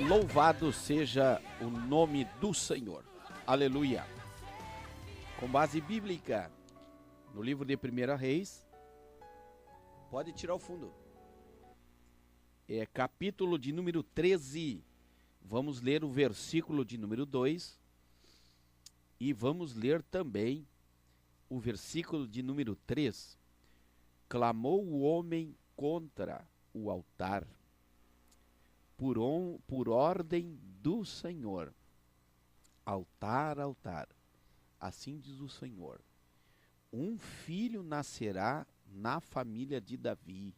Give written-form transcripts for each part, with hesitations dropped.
Louvado seja o nome do Senhor. Aleluia. Com base bíblica, no livro de 1 Reis, pode tirar o fundo. É capítulo de número 13. Vamos ler o versículo de número 2. E vamos ler também o versículo de número 3. Clamou o homem contra o altar, por ordem do Senhor. Altar, altar, assim diz o Senhor. Um filho nascerá na família de Davi,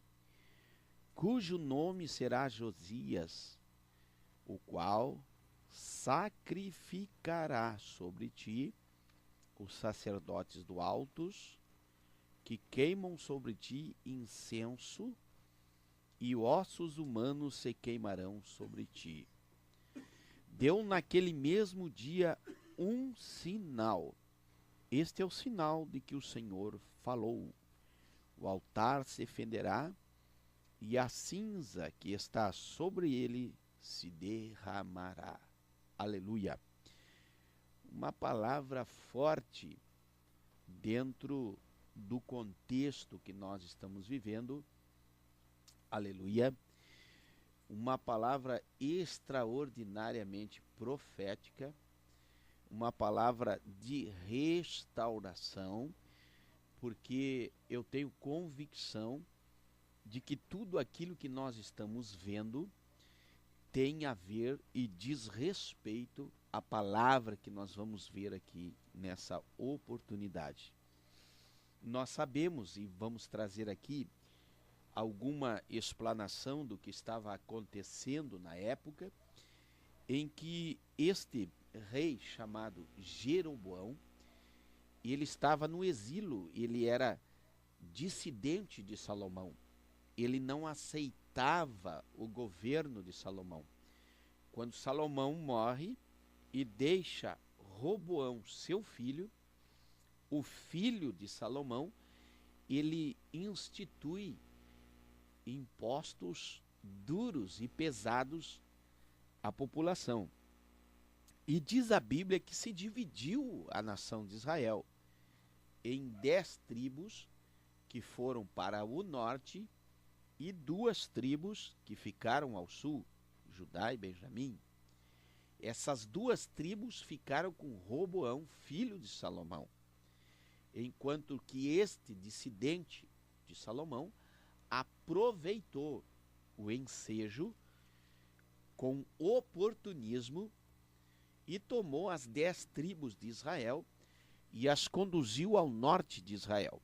cujo nome será Josias, o qual sacrificará sobre ti os sacerdotes do altos, que queimam sobre ti incenso, e ossos humanos se queimarão sobre ti. Deu naquele mesmo dia um sinal. Este é o sinal de que o Senhor falou. O altar se fenderá, e a cinza que está sobre ele se derramará. Aleluia. Uma palavra forte dentro do contexto que nós estamos vivendo. Aleluia. Uma palavra extraordinariamente profética, uma palavra de restauração, porque eu tenho convicção de que tudo aquilo que nós estamos vendo tem a ver e diz respeito à palavra que nós vamos ver aqui nessa oportunidade. Nós sabemos e vamos trazer aqui alguma explanação do que estava acontecendo na época em que este rei chamado Jeroboão, ele estava no exílio, ele era dissidente de Salomão, ele não aceitava o governo de Salomão. Quando Salomão morre e deixa Roboão, seu filho, o filho de Salomão, ele institui impostos duros e pesados à população. E diz a Bíblia que se dividiu a nação de Israel em 10 tribos que foram para o norte e 2 tribos que ficaram ao sul, Judá e Benjamim. Essas 2 tribos ficaram com Roboão, filho de Salomão, enquanto que este dissidente de Salomão aproveitou o ensejo com oportunismo e tomou as 10 tribos de Israel e as conduziu ao norte de Israel,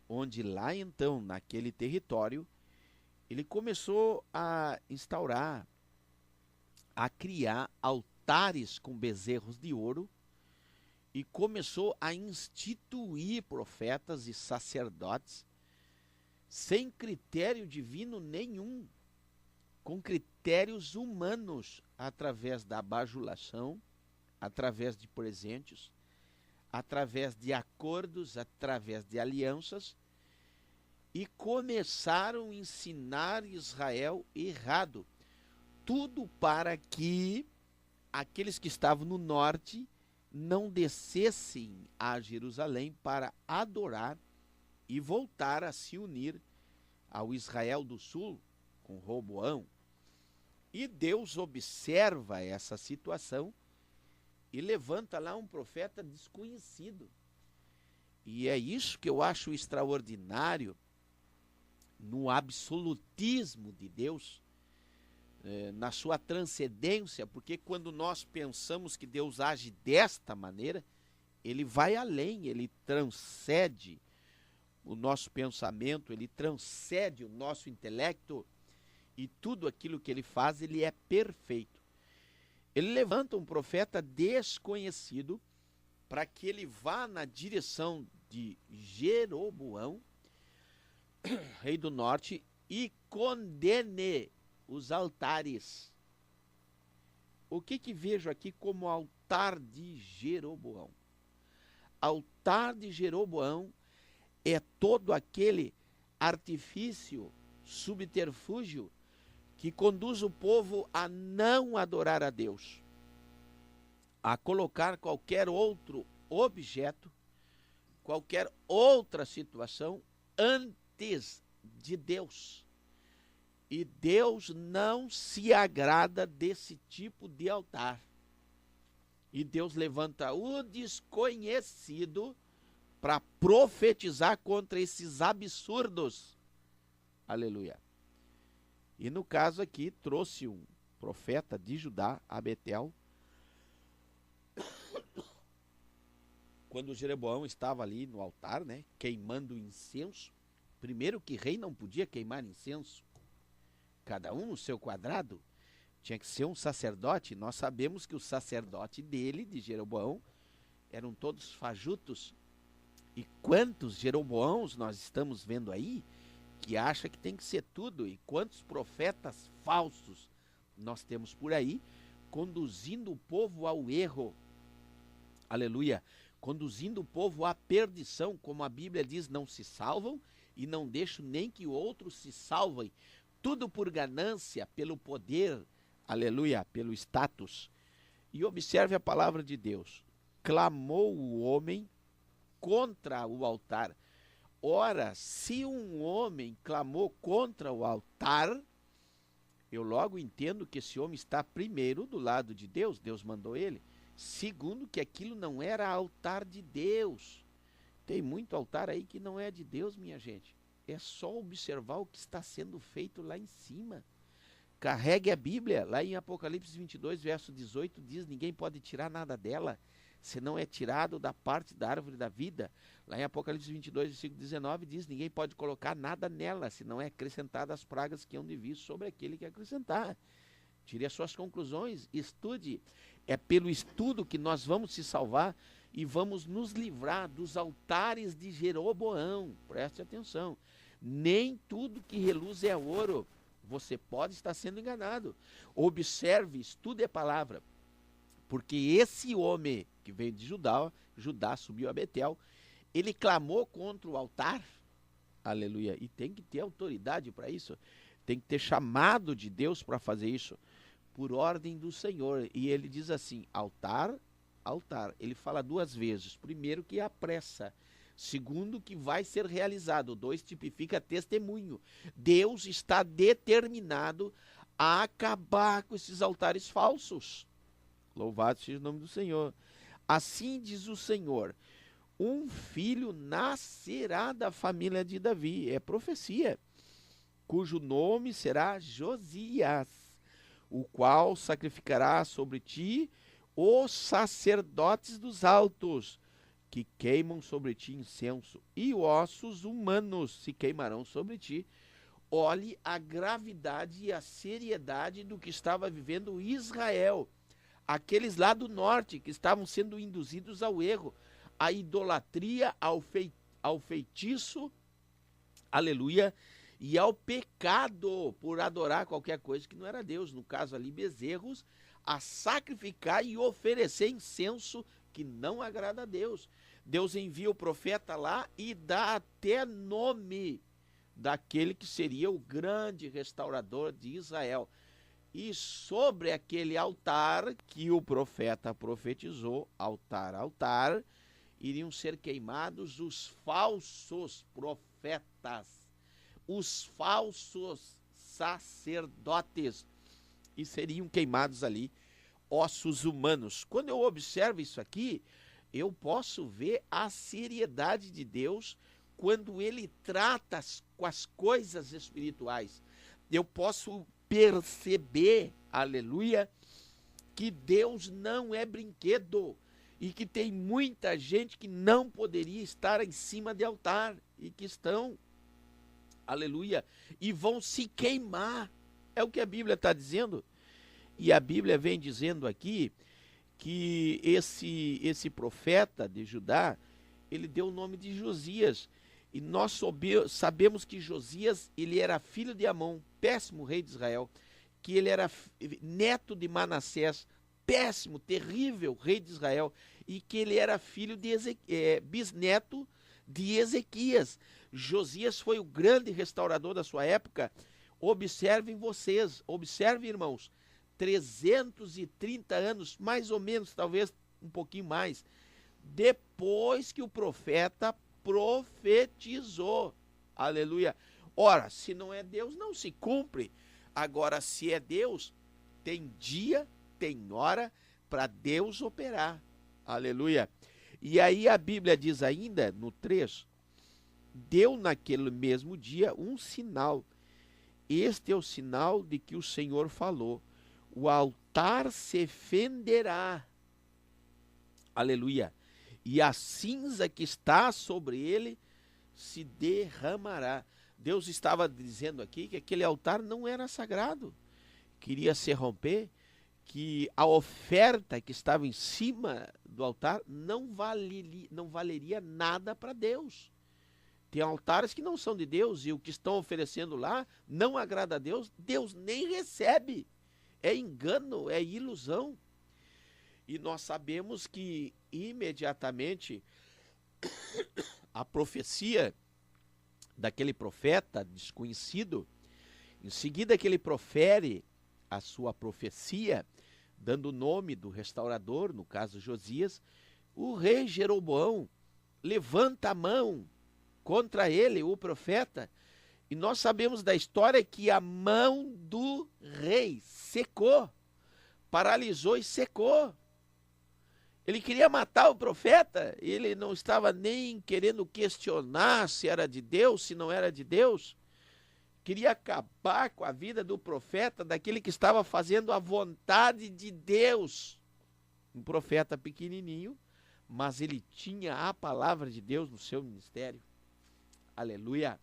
onde lá então, naquele território, ele começou a instaurar, a criar altares com bezerros de ouro e começou a instituir profetas e sacerdotes sem critério divino nenhum, com critérios humanos, através da bajulação, através de presentes, através de acordos, através de alianças, e começaram a ensinar Israel errado. Tudo para que aqueles que estavam no norte não descessem a Jerusalém para adorar e voltar a se unir ao Israel do sul com Roboão. E Deus observa essa situação e levanta lá um profeta desconhecido. E é isso que eu acho extraordinário no absolutismo de Deus, na sua transcendência, porque quando nós pensamos que Deus age desta maneira, ele vai além, ele transcende o nosso pensamento, ele transcende o nosso intelecto, e tudo aquilo que ele faz, ele é perfeito. Ele levanta um profeta desconhecido para que ele vá na direção de Jeroboão, rei do norte, e condene os altares. O que vejo aqui como altar de Jeroboão? Altar de Jeroboão é todo aquele artifício, subterfúgio que conduz o povo a não adorar a Deus, a colocar qualquer outro objeto, qualquer outra situação antes de Deus. E Deus não se agrada desse tipo de altar. E Deus levanta o desconhecido para profetizar contra esses absurdos. Aleluia. E no caso aqui, trouxe um profeta de Judá, a Betel, quando Jeroboão estava ali no altar, né, queimando incenso. Primeiro que rei não podia queimar incenso, cada um no seu quadrado, tinha que ser um sacerdote. Nós sabemos que o sacerdote dele, de Jeroboão, eram todos fajutos. E quantos Jeroboãos nós estamos vendo aí, que acha que tem que ser tudo, e quantos profetas falsos nós temos por aí, conduzindo o povo ao erro, aleluia, conduzindo o povo à perdição, como a Bíblia diz, não se salvam e não deixam nem que outros se salvem, tudo por ganância, pelo poder, aleluia, pelo status. E observe a palavra de Deus, clamou o homem contra o altar. Ora, se um homem clamou contra o altar, eu logo entendo que esse homem está primeiro do lado de Deus, Deus mandou ele. Segundo, que aquilo não era altar de Deus. Tem muito altar aí que não é de Deus, minha gente. É só observar o que está sendo feito lá em cima. Carregue a Bíblia, lá em Apocalipse 22, verso 18, diz, ninguém pode tirar nada dela, senão é tirado da parte da árvore da vida. Lá em Apocalipse 22, versículo 19, diz, ninguém pode colocar nada nela, senão é acrescentada as pragas que hão de vir sobre aquele que acrescentar. Tire as suas conclusões, estude. É pelo estudo que nós vamos se salvar e vamos nos livrar dos altares de Jeroboão. Preste atenção. Nem tudo que reluz é ouro. Você pode estar sendo enganado. Observe, estude a palavra. Porque esse homem que veio de Judá subiu a Betel, ele clamou contra o altar. Aleluia. E tem que ter autoridade para isso. Tem que ter chamado de Deus para fazer isso, por ordem do Senhor. E ele diz assim, altar, altar. Ele fala duas vezes. Primeiro, que apressa. Segundo, que vai ser realizado. 2 tipifica testemunho. Deus está determinado a acabar com esses altares falsos. Louvado seja o nome do Senhor. Assim diz o Senhor, um filho nascerá da família de Davi. É profecia. Cujo nome será Josias, o qual sacrificará sobre ti os sacerdotes dos altos, que queimam sobre ti incenso, e ossos humanos se queimarão sobre ti. Olhe a gravidade e a seriedade do que estava vivendo Israel. Aqueles lá do norte que estavam sendo induzidos ao erro, à idolatria, ao feitiço, aleluia, e ao pecado por adorar qualquer coisa que não era Deus, no caso ali bezerros, a sacrificar e oferecer incenso que não agrada a Deus. Deus envia o profeta lá e dá até nome daquele que seria o grande restaurador de Israel. E sobre aquele altar que o profeta profetizou, altar, altar, iriam ser queimados os falsos profetas, os falsos sacerdotes, e seriam queimados ali ossos humanos. Quando eu observo isso aqui, eu posso ver a seriedade de Deus quando ele trata com as coisas espirituais. Eu posso perceber, aleluia, que Deus não é brinquedo e que tem muita gente que não poderia estar em cima de altar e que estão, aleluia, e vão se queimar. É o que a Bíblia está dizendo. E a Bíblia vem dizendo aqui que esse profeta de Judá, ele deu o nome de Josias. E nós sabemos que Josias, ele era filho de Amon, péssimo rei de Israel, que ele era neto de Manassés, péssimo, terrível rei de Israel, e que ele era filho de bisneto de Ezequias. Josias foi o grande restaurador da sua época, Observem vocês, observem, irmãos, 330 anos, mais ou menos, talvez um pouquinho mais, depois que o profeta profetizou. Aleluia. Ora, se não é Deus, não se cumpre. Agora, se é Deus, tem dia, tem hora para Deus operar. Aleluia. E aí a Bíblia diz ainda, no 3, deu naquele mesmo dia um sinal. Este é o sinal de que o Senhor falou. O altar se fenderá. Aleluia. E a cinza que está sobre ele se derramará. Deus estava dizendo aqui que aquele altar não era sagrado. Queria se romper, que a oferta que estava em cima do altar não valeria nada para Deus. Tem altares que não são de Deus e o que estão oferecendo lá não agrada a Deus, Deus nem recebe. É engano, é ilusão. E nós sabemos que imediatamente a profecia daquele profeta desconhecido, em seguida que ele profere a sua profecia, dando o nome do restaurador, no caso Josias, o rei Jeroboão levanta a mão contra ele, o profeta, e nós sabemos da história que a mão do rei secou, paralisou e secou. Ele queria matar o profeta, ele não estava nem querendo questionar se era de Deus, se não era de Deus. Queria acabar com a vida do profeta, daquele que estava fazendo a vontade de Deus. Um profeta pequenininho, mas ele tinha a palavra de Deus no seu ministério. Aleluia.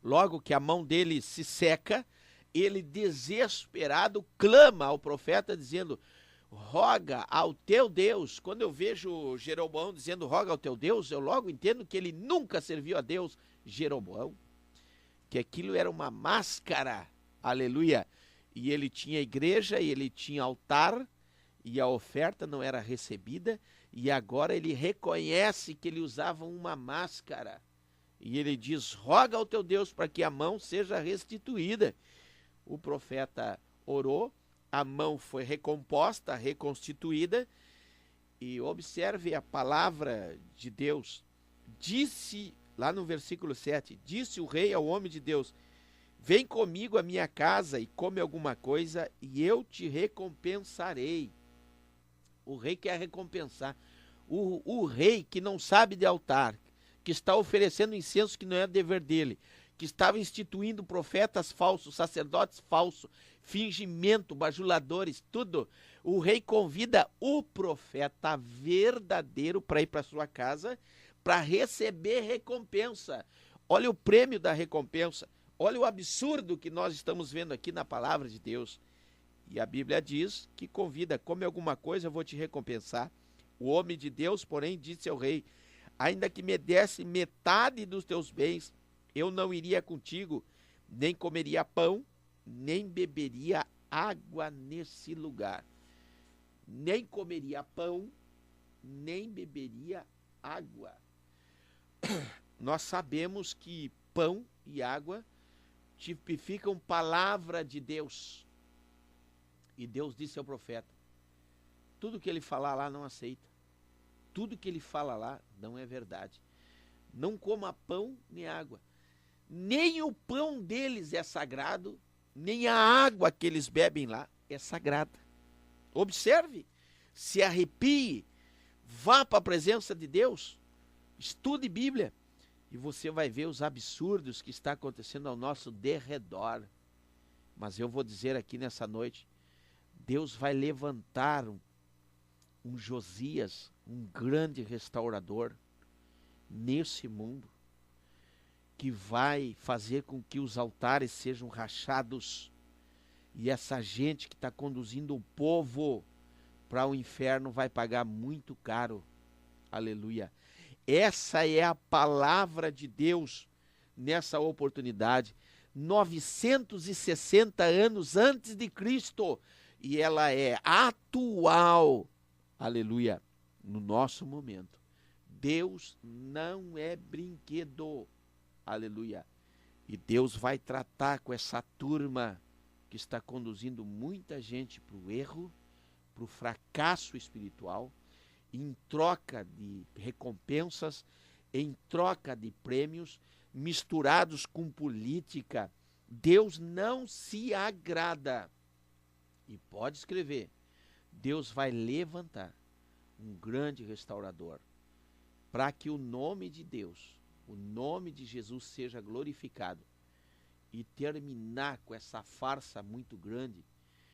Logo que a mão dele se seca, ele desesperado clama ao profeta dizendo: roga ao teu Deus. Quando eu vejo Jeroboão dizendo roga ao teu Deus, eu logo entendo que ele nunca serviu a Deus, Jeroboão, que aquilo era uma máscara. Aleluia. E ele tinha igreja, e ele tinha altar, e a oferta não era recebida, e agora ele reconhece que ele usava uma máscara. E ele diz: roga ao teu Deus para que a mão seja restituída. O profeta orou, a mão foi recomposta, reconstituída, e observe a palavra de Deus. Disse, lá no versículo 7, disse o rei ao homem de Deus: vem comigo à minha casa e come alguma coisa, e eu te recompensarei. O rei quer recompensar. O rei que não sabe de altar, que está oferecendo incenso que não é dever dele, que estava instituindo profetas falsos, sacerdotes falsos, fingimento, bajuladores, tudo. O rei convida o profeta verdadeiro para ir para sua casa, para receber recompensa. Olha o prêmio da recompensa. Olha o absurdo que nós estamos vendo aqui na palavra de Deus. E a Bíblia diz que convida: come alguma coisa, eu vou te recompensar. O homem de Deus, porém, disse ao rei: ainda que me desse metade dos teus bens, eu não iria contigo, nem comeria pão, nem beberia água nesse lugar. Nem comeria pão, nem beberia água. Nós sabemos que pão e água tipificam palavra de Deus. E Deus disse ao profeta: tudo que ele falar lá não aceita. Tudo que ele fala lá não é verdade. Não coma pão nem água. Nem o pão deles é sagrado, nem a água que eles bebem lá é sagrada. Observe, se arrepie, vá para a presença de Deus, estude Bíblia, e você vai ver os absurdos que está acontecendo ao nosso derredor. Mas eu vou dizer aqui nessa noite, Deus vai levantar um Josias, um grande restaurador nesse mundo, que vai fazer com que os altares sejam rachados, e essa gente que está conduzindo o povo para o inferno vai pagar muito caro. Aleluia. Essa é a palavra de Deus nessa oportunidade, 960 anos antes de Cristo, e ela é atual. Aleluia. No nosso momento. Deus não é brinquedo. Aleluia. E Deus vai tratar com essa turma que está conduzindo muita gente para o erro, para o fracasso espiritual, em troca de recompensas, em troca de prêmios, misturados com política. Deus não se agrada. E pode escrever, Deus vai levantar um grande restaurador para que o nome de Deus, o nome de Jesus seja glorificado e terminar com essa farsa muito grande